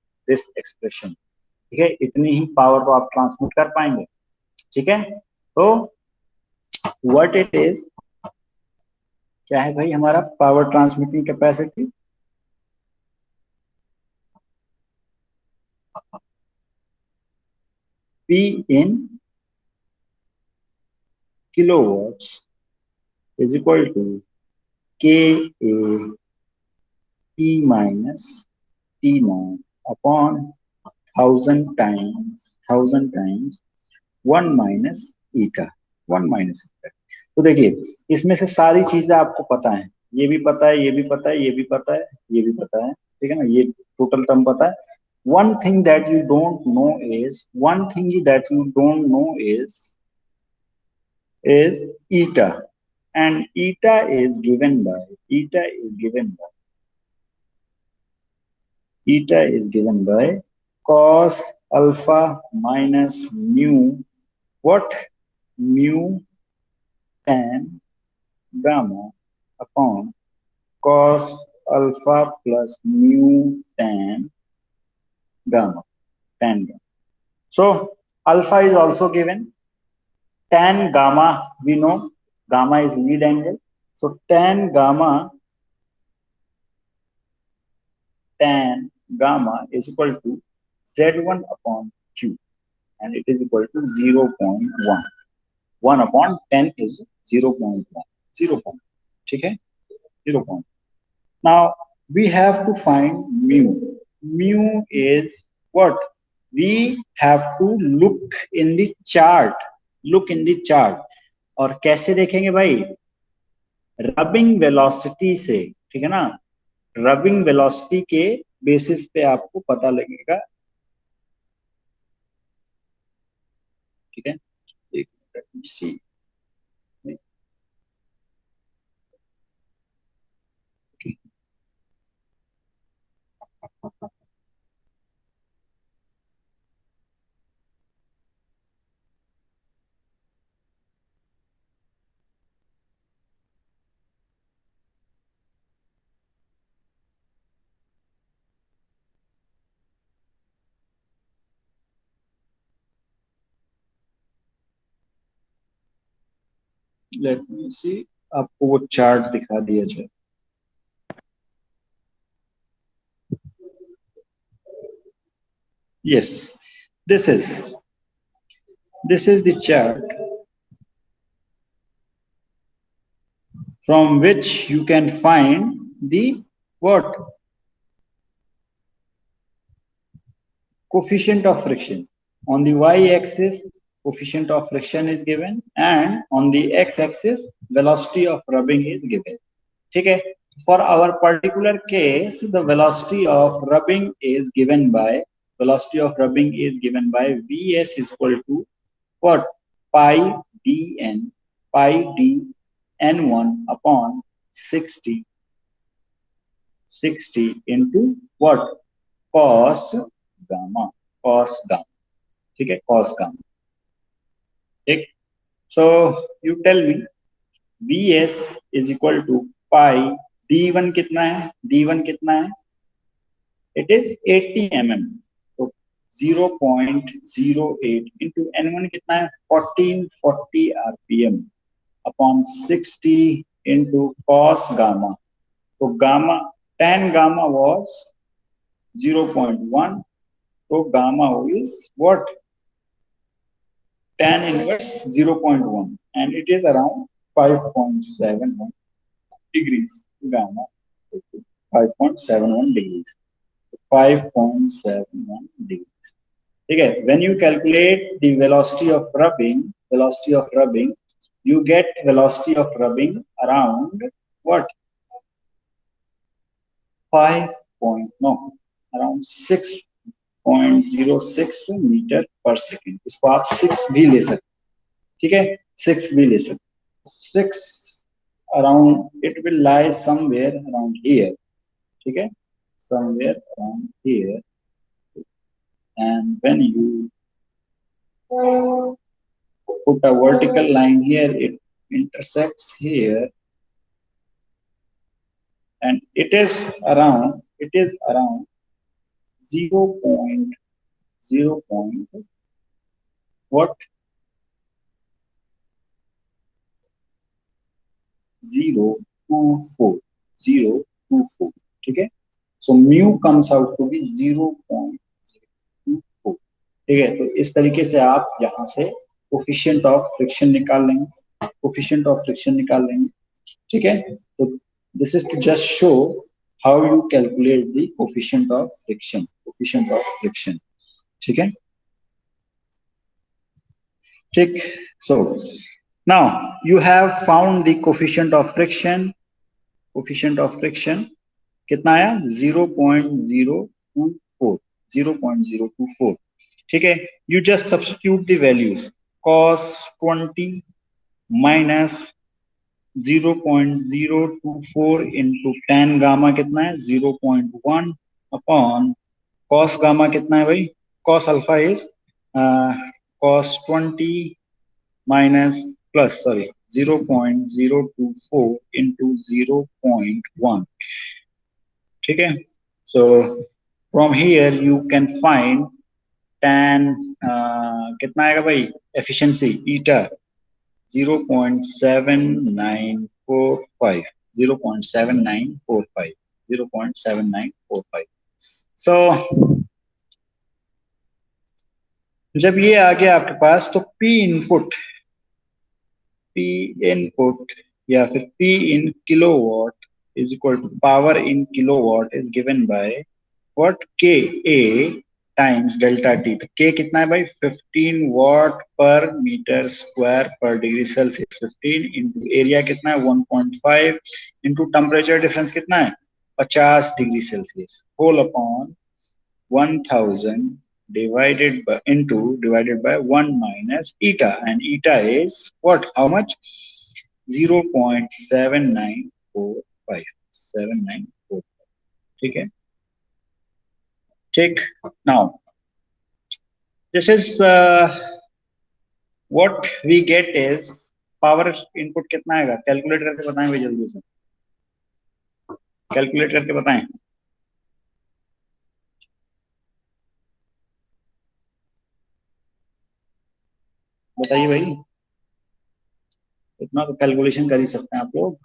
S1: ठीक है, इतनी ही power को आप transmit कर पाएंगे, ठीक है। तो व्हाट इट इज, क्या है भाई हमारा power transmitting capacity, P in kilowatts is equal to Ka T minus T naught upon 1000 times 1 minus eta, 1 minus eta। तो देखिए इसमें से सारी चीजें आपको पता है, ये भी पता है, ये भी पता है, ये भी पता है, ये भी पता है, ठीक है ना, ये टोटल टर्म पता है। one thing that you don't know is eta, and eta is given by cos alpha minus mu, what, mu tan gamma upon cos alpha plus mu tan gamma, So alpha is also given, tan gamma we know, gamma is lead angle, so tan gamma is equal to Z1 upon Q, and it is equal to 0.1, 1 upon 10 is 0.1, 0. ठीक है, 0. Now we have to find mu is what, we have to look in the chart, और कैसे देखेंगे भाई, rubbing velocity से, ठीक है ना, रबिंग वेलोसिटी के बेसिस पे आपको पता लगेगा, ठीक है। एक मिनट सी, लेट मी सी, आपको वो चार्ट दिखा दिया जाए। Yes, this is the chart from which you can find the what, coefficient of friction. On the y-axis coefficient of friction is given, and on the x-axis velocity of rubbing is given, ठीक है। For our particular case, the velocity of rubbing is given by Vs is equal to what, pi dn1 upon 60 into what, cos gamma, ठीक है, cos gamma, ठीक। So you tell me Vs is equal to pi, d1 कितना है, it is 80 mm, तो 0.08 into n1 कितना है, 1440 RPM upon 60 into cos gamma, तो gamma, tan gamma was 0.1, so gamma is what, tan inverse 0.1 and it is around 5.71 degrees gamma, 5.71 degrees, 5.71 degrees. ठीक है, when you calculate the velocity of rubbing, you get velocity of rubbing around what? 6.06 metre पर second. इसको आप 6 भी ले सकते, ठीक है, 6 भी ले सकते. 6 around, it will lie somewhere around here, ठीक है, somewhere around here. And when you put a vertical line here, it intersects here, and it is around 0.0 what 024, ठीक है. So mu comes out to be 0.024, ठीक है. तो इस तरीके से आप यहाँ से कोफिशिएंट ऑफ फ्रिक्शन निकाल लेंगे, ठीक है. तो this is to just show how you calculate the coefficient of friction, ठीक है, ठीक. So now you have found the coefficient of friction. कितना आया? 0.024, ठीक है. You just substitute the values. Cos 20 minus 0.024 into tan gamma कितना है? 0.1 upon cos gamma कितना है भाई? Cos alpha is cos 20 minus plus 0.024 into 0.1, ठीक है. So from here you can find tan कितना आएगा भाई? Efficiency eta 0.7945. So जब ये आ गया आपके पास, तो P इनपुट या फिर P in kilowatt is equal to power in kilowatt is given by what? Ka times delta T. तो K कितना है भाई? 15 watt per meter square per degree Celsius. 15 into area कितना है? 1.5 into temperature difference कितना है? 50 degree Celsius whole upon 1000 divided by 1 minus eta, and eta is what? How much? 0.7945. ठीक है, ठीक. Now this is what we get is power input कितना आएगा? Calculate करके बताएं भाई, जल्दी से कैलकुलेट करके बताएं. बताइए भाई, इतना तो कैलकुलेशन कर ही सकते हैं आप लोग.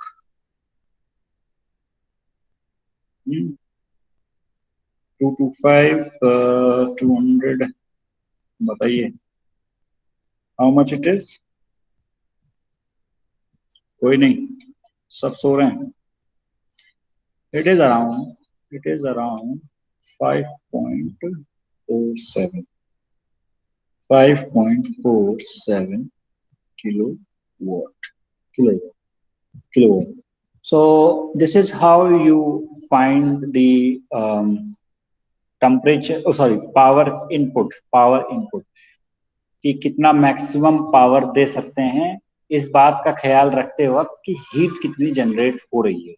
S1: 225 200 बताइए हाउ मच इट इज. कोई नहीं, सब सो रहे हैं. It is around 5.47 kilowatt. So this is how you find the power input कि कितना मैक्सिमम पावर दे सकते हैं, इस बात का ख्याल रखते वक्त कि हीट कितनी जनरेट हो रही है.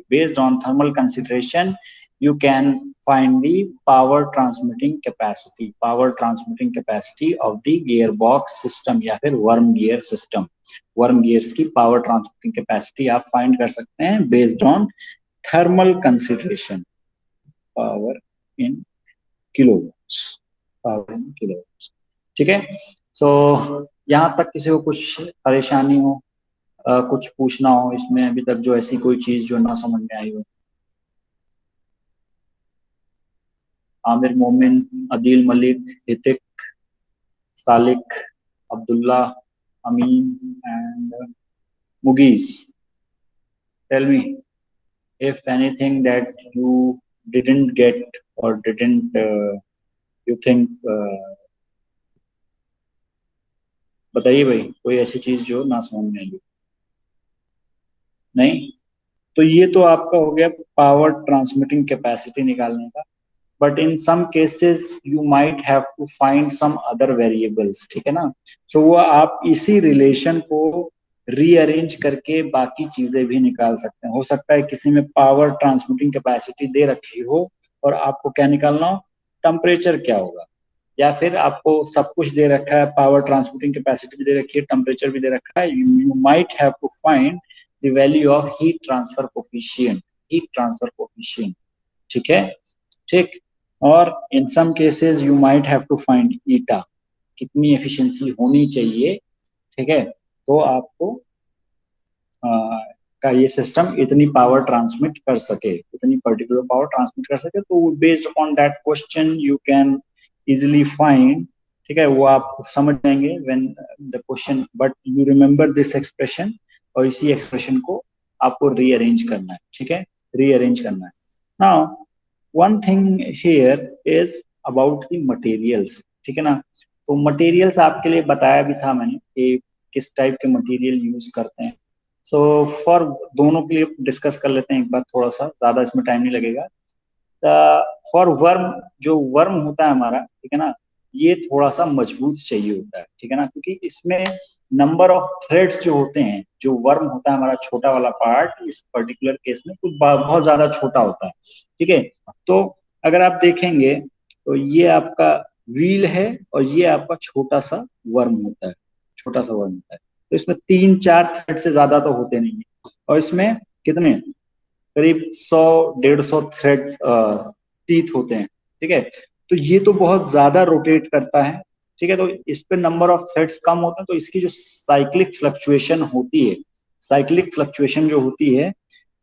S1: Based on thermal consideration you can find the power transmitting capacity of the gearbox system या फिर worm gear system. worm gears की power transmitting capacity आप find कर सकते हैं based on thermal consideration. power in kilowatts. ठीक है. So यहाँ तक किसी को कुछ परेशानी हो, कुछ पूछना हो इसमें अभी तक, जो ऐसी कोई चीज जो ना समझ में आई हो? आमिर, मोमिन, Adeel, Malik, Hrithik, Salik, Abdullah, Amin, and Mugiz. Tell me if anything that you didn't get or didn't you think बताइए भाई, कोई ऐसी चीज जो ना समझ में आई? नहीं? तो ये तो आपका हो गया पावर ट्रांसमिटिंग कैपेसिटी निकालने का. But in some cases you might have to find some other variables, ठीक है ना. सो वो आप इसी रिलेशन को रीअरेंज करके बाकी चीजें भी निकाल सकते हैं. हो सकता है किसी में पावर ट्रांसमिटिंग कैपेसिटी दे रखी हो और आपको क्या निकालना हो, टेम्परेचर क्या होगा. या फिर आपको सब कुछ दे रखा है, पावर ट्रांसमिटिंग कैपेसिटी भी दे रखी है, टेम्परेचर भी दे रखा है. You might have to find the value of heat transfer coefficient. Heat transfer coefficient, ठीक है. ठीक. और in some cases you might have to find eta, कितनी एफिशिएंसी होनी चाहिए, ठीक है. तो आपको का ये सिस्टम इतनी पावर ट्रांसमिट कर सके, इतनी पर्टिकुलर पावर ट्रांसमिट कर सके. तो based on that question you can easily find, ठीक है. वो आप समझ जाएंगे when the question, but you remember this expression, और इसी एक्सप्रेशन को आपको रीअरेंज करना है, ठीक है. रीअरेंज करना है. Now one thing here is about the materials, ठीक है ना. तो मटेरियल्स आपके लिए बताया भी था मैंने कि किस टाइप के मटेरियल यूज करते हैं. सो फॉर दोनों के लिए डिस्कस कर लेते हैं एक बार, थोड़ा सा, ज्यादा इसमें टाइम नहीं लगेगा. फॉर वर्म, जो वर्म होता है हमारा, ठीक है ना, ये थोड़ा सा मजबूत चाहिए होता है, ठीक है ना, क्योंकि इसमें नंबर ऑफ थ्रेड्स जो होते हैं, जो वर्म होता है हमारा छोटा वाला पार्ट, इस पर्टिकुलर केस में कुछ बहुत ज्यादा छोटा होता है, ठीक है. तो अगर आप देखेंगे तो ये आपका व्हील है और ये आपका छोटा सा वर्म होता है, छोटा सा वर्म होता है. तो इसमें 3-4 थ्रेड से ज्यादा तो होते नहीं है, और इसमें कितने, करीब 100-150 थ्रेड्स टीथ होते हैं, ठीक है. तो ये तो बहुत ज्यादा रोटेट करता है, ठीक है. तो इस पे नंबर ऑफ थ्रेड्स कम होते हैं, तो इसकी जो साइक्लिक फ्लक्चुएशन होती है, साइक्लिक फ्लक्चुएशन जो होती है,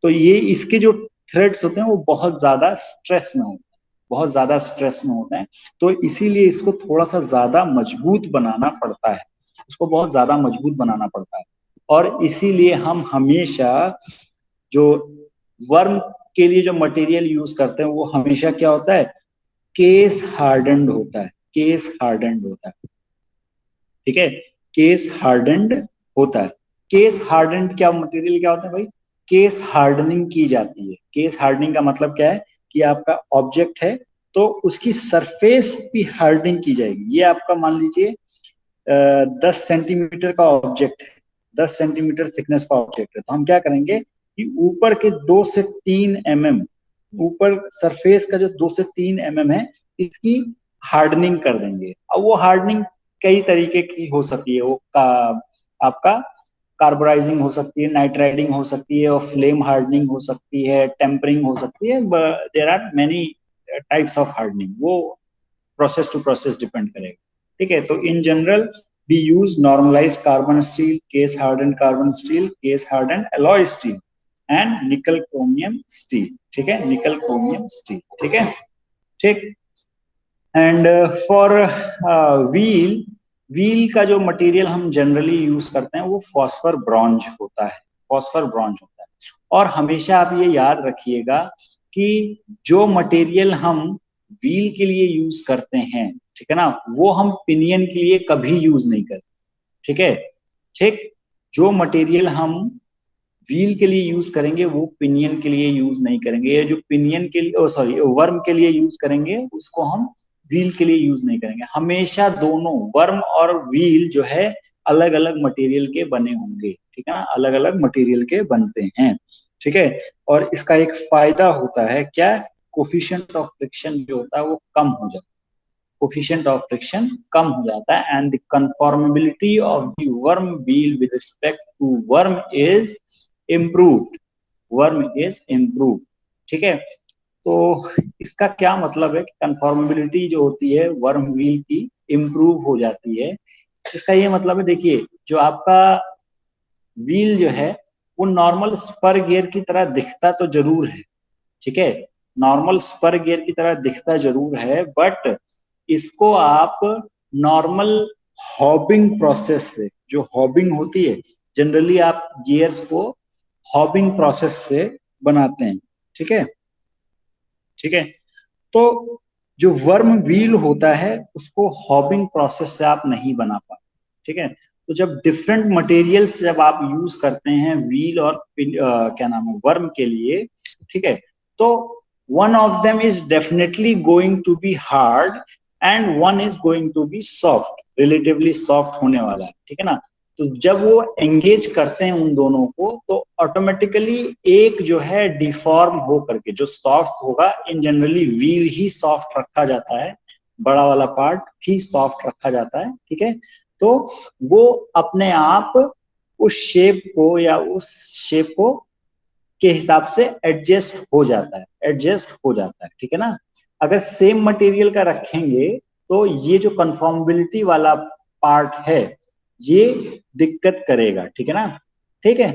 S1: तो ये इसके जो थ्रेड्स होते हैं वो बहुत ज्यादा स्ट्रेस में होते हैं, बहुत ज्यादा स्ट्रेस में होते हैं. तो इसीलिए इसको थोड़ा सा ज्यादा मजबूत बनाना पड़ता है, इसको बहुत ज्यादा मजबूत बनाना पड़ता है. और इसीलिए हम हमेशा जो वर्म के लिए जो मटेरियल यूज करते हैं वो हमेशा क्या होता है, केस हार्डन्ड होता है. केस हार्डन्ड होता है, ठीक है. केस हार्डन्ड होता है. केस हार्डन्ड क्या मटेरियल क्या होता है भाई, केस हार्डनिंग की जाती है. केस हार्डनिंग का मतलब क्या है कि आपका ऑब्जेक्ट है तो उसकी सरफेस भी हार्डनिंग की जाएगी. ये आपका मान लीजिए 10 सेंटीमीटर का ऑब्जेक्ट है, 10 सेंटीमीटर थिकनेस का ऑब्जेक्ट है. तो हम क्या करेंगे कि ऊपर के 2 से 3 mm, ऊपर सरफेस का जो 2 से 3 mm है, इसकी हार्डनिंग कर देंगे. अब वो हार्डनिंग कई तरीके की हो सकती है. वो आपका कार्बोराइजिंग हो सकती है, नाइट्राइडिंग हो सकती है, और फ्लेम हार्डनिंग हो सकती है, टेम्परिंग हो सकती है. There are many types of hardening. वो प्रोसेस टू प्रोसेस डिपेंड करेगा, ठीक है. तो in general we use normalized carbon steel, case hardened carbon steel, case hardened alloy steel and nickel chromium steel, ठीक है. nickel chromium steel, ठीक है. ठीक. एंड फॉर व्हील, व्हील का जो मटेरियल हम जनरली यूज करते हैं वो फॉस्फर ब्रॉन्ज होता है, फॉस्फर ब्रॉन्ज होता है. और हमेशा आप ये याद रखिएगा कि जो मटेरियल हम व्हील के लिए यूज करते हैं, ठीक है ना, वो हम पिनियन के लिए कभी यूज नहीं करते, ठीक है. ठीक. जो मटेरियल हम व्हील के लिए यूज करेंगे वो पिनियन के लिए यूज नहीं करेंगे. ये जो पिनियन के लिए, सॉरी, वर्म के लिए यूज करेंगे उसको हम व्हील के लिए यूज नहीं करेंगे. हमेशा दोनों वर्म और व्हील जो है अलग अलग मटेरियल के बने होंगे, ठीक है ना, अलग अलग मटेरियल के बनते हैं, ठीक है. और इसका एक फायदा होता है क्या, कोफिशिएंट ऑफ फ्रिक्शन जो होता है वो कम हो जाता है. कोफिशिएंट ऑफ फ्रिक्शन कम हो जाता है. And the conformability of the worm wheel with respect to worm is improved. Worm is improved, ठीक है. तो इसका क्या मतलब है कि कन्फॉर्मेबिलिटी जो होती है वर्म व्हील की इम्प्रूव हो जाती है. इसका ये मतलब है, देखिए, जो आपका व्हील जो है वो नॉर्मल स्पर गियर की तरह दिखता तो जरूर है, ठीक है, नॉर्मल स्पर गियर की तरह दिखता जरूर है, बट इसको आप नॉर्मल हॉबिंग प्रोसेस से, जो हॉबिंग होती है, जनरली आप गियर्स को हॉबिंग प्रोसेस से बनाते हैं, ठीक है, ठीक है। तो जो वर्म व्हील होता है उसको हॉबिंग प्रोसेस से आप नहीं बना पाते, ठीक है। तो जब डिफरेंट मटेरियल्स जब आप यूज करते हैं व्हील और क्या नाम है वर्म के लिए, ठीक है, तो one of them is definitely going to be hard and one is going to be soft, relatively soft होने वाला है, ठीक है ना। तो जब वो एंगेज करते हैं उन दोनों को तो ऑटोमेटिकली एक जो है डिफॉर्म हो करके जो सॉफ्ट होगा, इन जनरली व्हील ही सॉफ्ट रखा जाता है, बड़ा वाला पार्ट ही सॉफ्ट रखा जाता है, ठीक है। तो वो अपने आप उस शेप को या उस शेप को के हिसाब से एडजस्ट हो जाता है, एडजस्ट हो जाता है, ठीक है ना। अगर सेम मटेरियल का रखेंगे तो ये जो कंफॉर्मेबिलिटी वाला पार्ट है ये दिक्कत करेगा, ठीक है ना, ठीक है।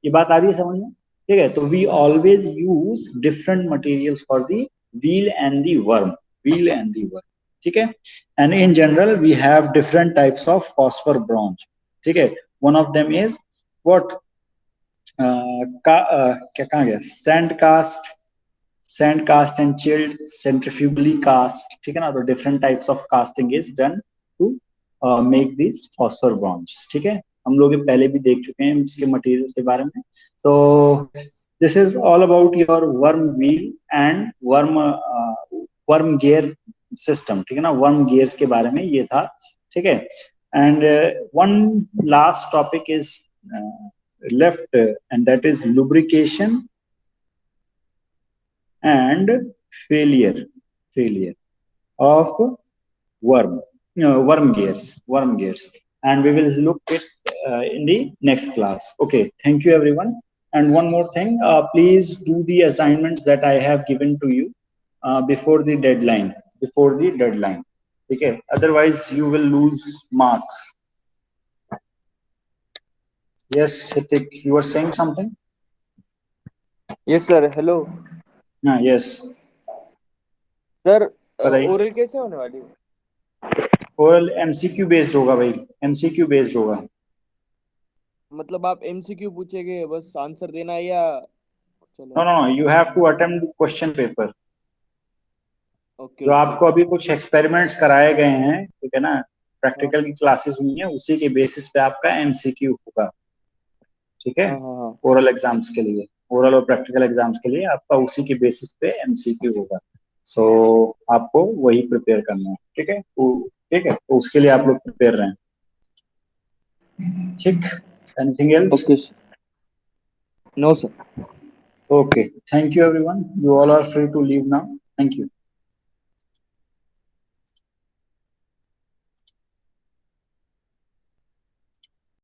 S1: ये बात आ रही है समझ में, ठीक है। तो we always use different materials for the wheel and the worm, wheel and the worm, ठीक है। And in general we have different types of phosphor bronze, ठीक है। One of them is what क्या कहा गया, sand cast and chilled, centrifugally cast, ठीक है ना। तो different types of casting is done to make this phosphor bronze, ठीक है। हम लोग ये पहले भी देख चुके हैं इसके मटेरियल्स के बारे में। सो this is all about your worm wheel and worm gear system, ठीक है ना। वर्म गियर्स के बारे में ये था, ठीक है। And one last topic is left, and that is lubrication and failure of worm gears, and we will look it in the next class. Okay, thank you everyone. And one more thing, please do the assignments that I have given to you before the deadline, okay, otherwise you will lose marks. Yes, Hitik, you were saying something?
S3: Yes sir, hello
S1: Yes.
S3: Sir.
S1: बताइए।
S3: Oral कैसे होने वाली है?
S1: Oral MCQ based होगा भाई, MCQ based होगा।
S3: मतलब आप एमसीक्यू पूछेंगे, बस आंसर देना है या
S1: no no, you have to attempt the question paper.
S3: Okay
S1: जो आपको अभी कुछ एक्सपेरिमेंट्स कराए गए हैं, ठीक है ना, प्रैक्टिकल की क्लासेस हुई हैं, उसी के बेसिस पे आपका एमसीक्यू होगा, ठीक है। ओरल एग्जाम्स के लिए, ओरल और प्रैक्टिकल एग्जाम्स के लिए आपका उसी के बेसिस पे एमसीक्यू होगा। सो आपको वही प्रिपेयर करना है, ठीक है। ठीक है, तो उसके लिए आप लोग प्रिपेयर रहें, ठीक। Anything else?
S3: Okay sir. No sir.
S1: Okay, thank you everyone. You all are free to leave now. Thank you.